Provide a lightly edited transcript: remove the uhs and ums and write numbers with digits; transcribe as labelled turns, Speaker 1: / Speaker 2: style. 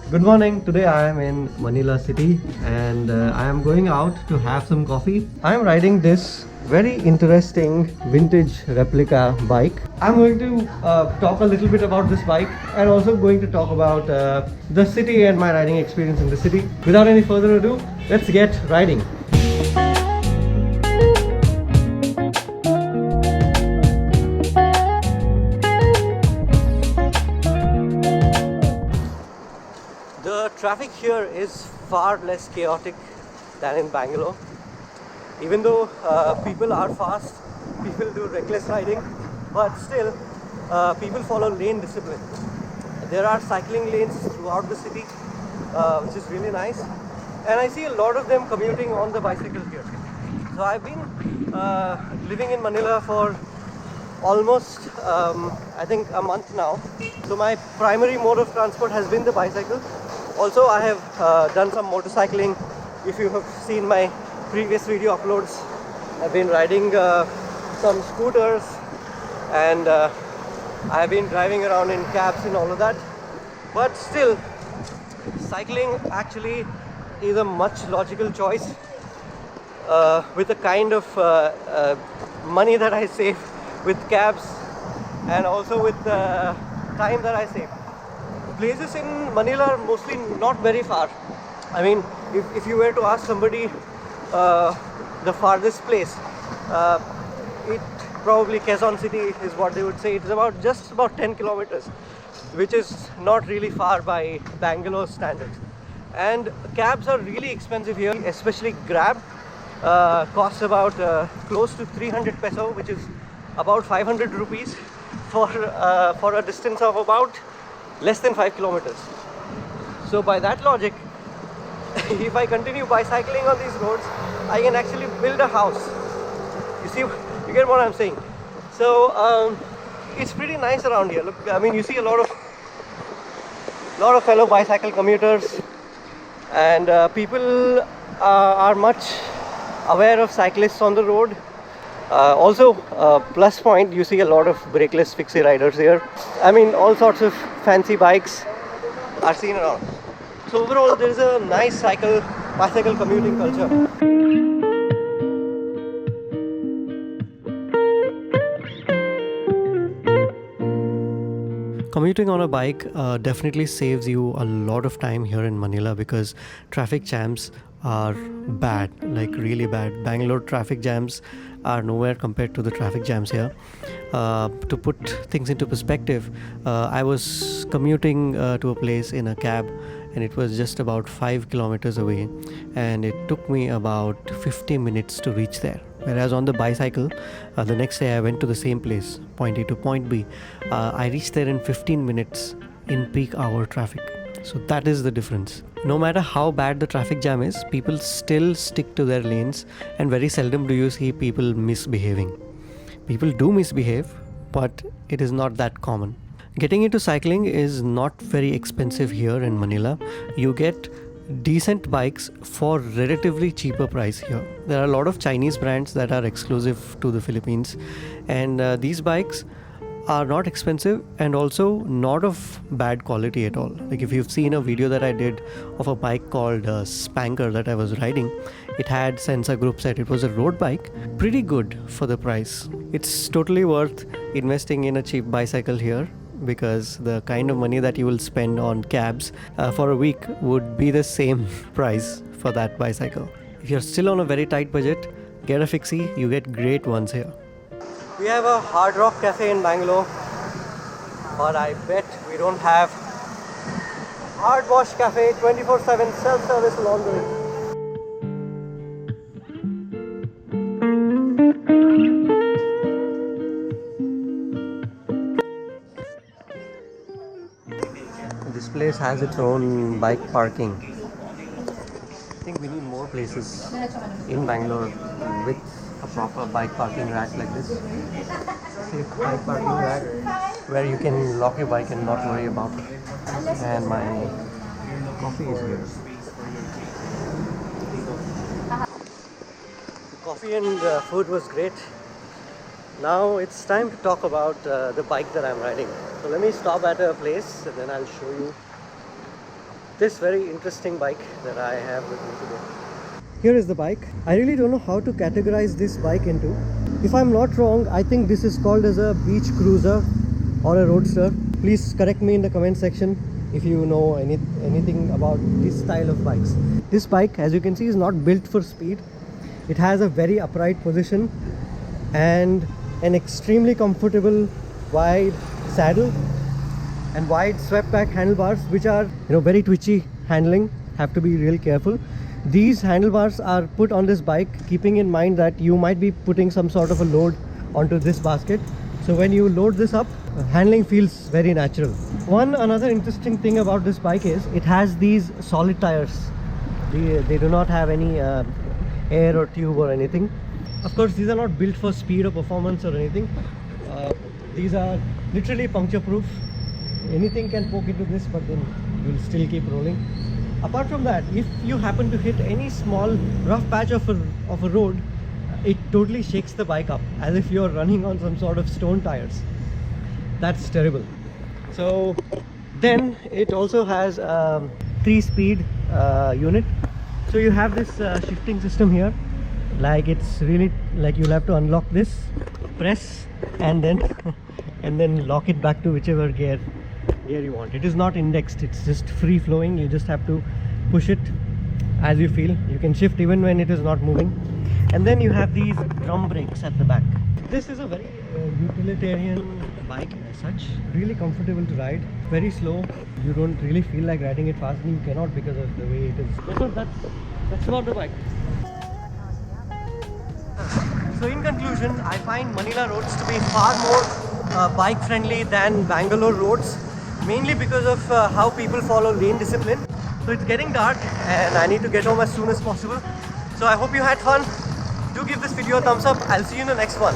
Speaker 1: Good morning. Today I am in Manila city and I am going out to have some coffee. I am riding this very interesting vintage replica bike. I'm going to talk a little bit about this bike and also going to talk about the city and my riding experience in the city. Without any further ado, let's get riding. The traffic here is far less chaotic than in Bangalore. Even though people are fast, people do reckless riding, but still people follow lane discipline. There are cycling lanes throughout the city, which is really nice, and I see a lot of them commuting on the bicycle here. So I've been living in Manila for almost I think a month now. So my primary mode of transport has been the bicycle. Also I have done some motorcycling. If you have seen my previous video uploads, I've been riding some scooters and I have been driving around in cabs and all of that. But still, cycling actually is a much logical choice with the kind of money that I save with cabs and also with the time that I save. Places in Manila are mostly not very far. I mean, if you were to ask somebody the farthest place, it probably Quezon City is what they would say. It's just about 10 kilometers, which is not really far by Bangalore standards. And cabs are really expensive here, especially Grab. Costs about close to 300 peso, which is about 500 rupees for a distance of about less than 5 kilometers. So by that logic, if I continue bicycling on these roads, I can actually build a house. You see, you get what I'm saying? So it's pretty nice around here. Look, I mean, you see a lot of fellow bicycle commuters, and people are much aware of cyclists on the road. Also, plus point, you see a lot of brakeless fixie riders here. I mean, all sorts of fancy bikes are seen around. So overall, there is a nice bicycle commuting culture. Commuting on a bike definitely saves you a lot of time here in Manila because traffic jams are bad, like really bad. Bangalore traffic jams are nowhere compared to the traffic jams here. To put things into perspective, I was commuting to a place in a cab and it was just about 5 kilometers away and it took me about 50 minutes to reach there. Whereas on the bicycle, the next day I went to the same place, point A to point B. I reached there in 15 minutes in peak hour traffic. So that is the difference. No matter how bad the traffic jam is, people still stick to their lanes and very seldom do you see people misbehaving. People do misbehave, but it is not that common. Getting into cycling is not very expensive here in Manila. You get decent bikes for relatively cheaper price here. There are a lot of Chinese brands that are exclusive to the Philippines, and these bikes are not expensive and also not of bad quality at all. Like if you've seen a video that I did of a bike called Spanker that I was riding, it had sensor group set. It was a road bike, pretty good for the price. It's totally worth investing in a cheap bicycle here because the kind of money that you will spend on cabs for a week would be the same price for that bicycle. If you're still on a very tight budget, get a fixie, you get great ones here. We have a Hard Rock Cafe in Bangalore, but I bet we don't have Hard Wash Cafe, 24/7 self-service laundry. This place has its own bike parking. I think we need more places in Bangalore with a proper bike parking rack like this. Safe bike parking rack where you can lock your bike and not worry about it. And my coffee is here. The coffee and food was great. Now it's time to talk about the bike that I'm riding. So let me stop at a place and then I'll show you this very interesting bike that I have with me today. Here is the bike. I really don't know how to categorize this bike into. If I'm not wrong, I think this is called as a beach cruiser or a roadster. Please correct me in the comment section if you know anything about this style of bikes. This bike, as you can see, is not built for speed. It has a very upright position and an extremely comfortable wide saddle and wide swept back handlebars, which are very twitchy handling. Have to be real careful. These handlebars are put on this bike keeping in mind that you might be putting some sort of a load onto this basket. So when you load this up, handling feels very natural. Another interesting thing about this bike is it has these solid tires. They do not have any air or tube or anything. Of course, these are not built for speed or performance or anything. These are literally puncture proof. Anything can poke into this, but then you'll still keep rolling. Apart from that, if you happen to hit any small rough patch of a road, it totally shakes the bike up as if you're running on some sort of stone tires. That's terrible. So then it also has a 3-speed unit. So you have this shifting system here. Like, it's really like you'll have to unlock this, press, and then lock it back to whichever gear you want. It is not indexed, it's just free flowing. You just have to push it as you feel. You can shift even when it is not moving. And then you have these drum brakes at the back. This is a very utilitarian bike as such. Really comfortable to ride, very slow. You don't really feel like riding it fast, and you cannot because of the way it is. So that's about the bike. So in conclusion, I find Manila roads to be far more bike friendly than Bangalore roads, mainly because of how people follow lane discipline. So it's getting dark and I need to get home as soon as possible. So I hope you had fun. Do give this video a thumbs up. I'll see you in the next one.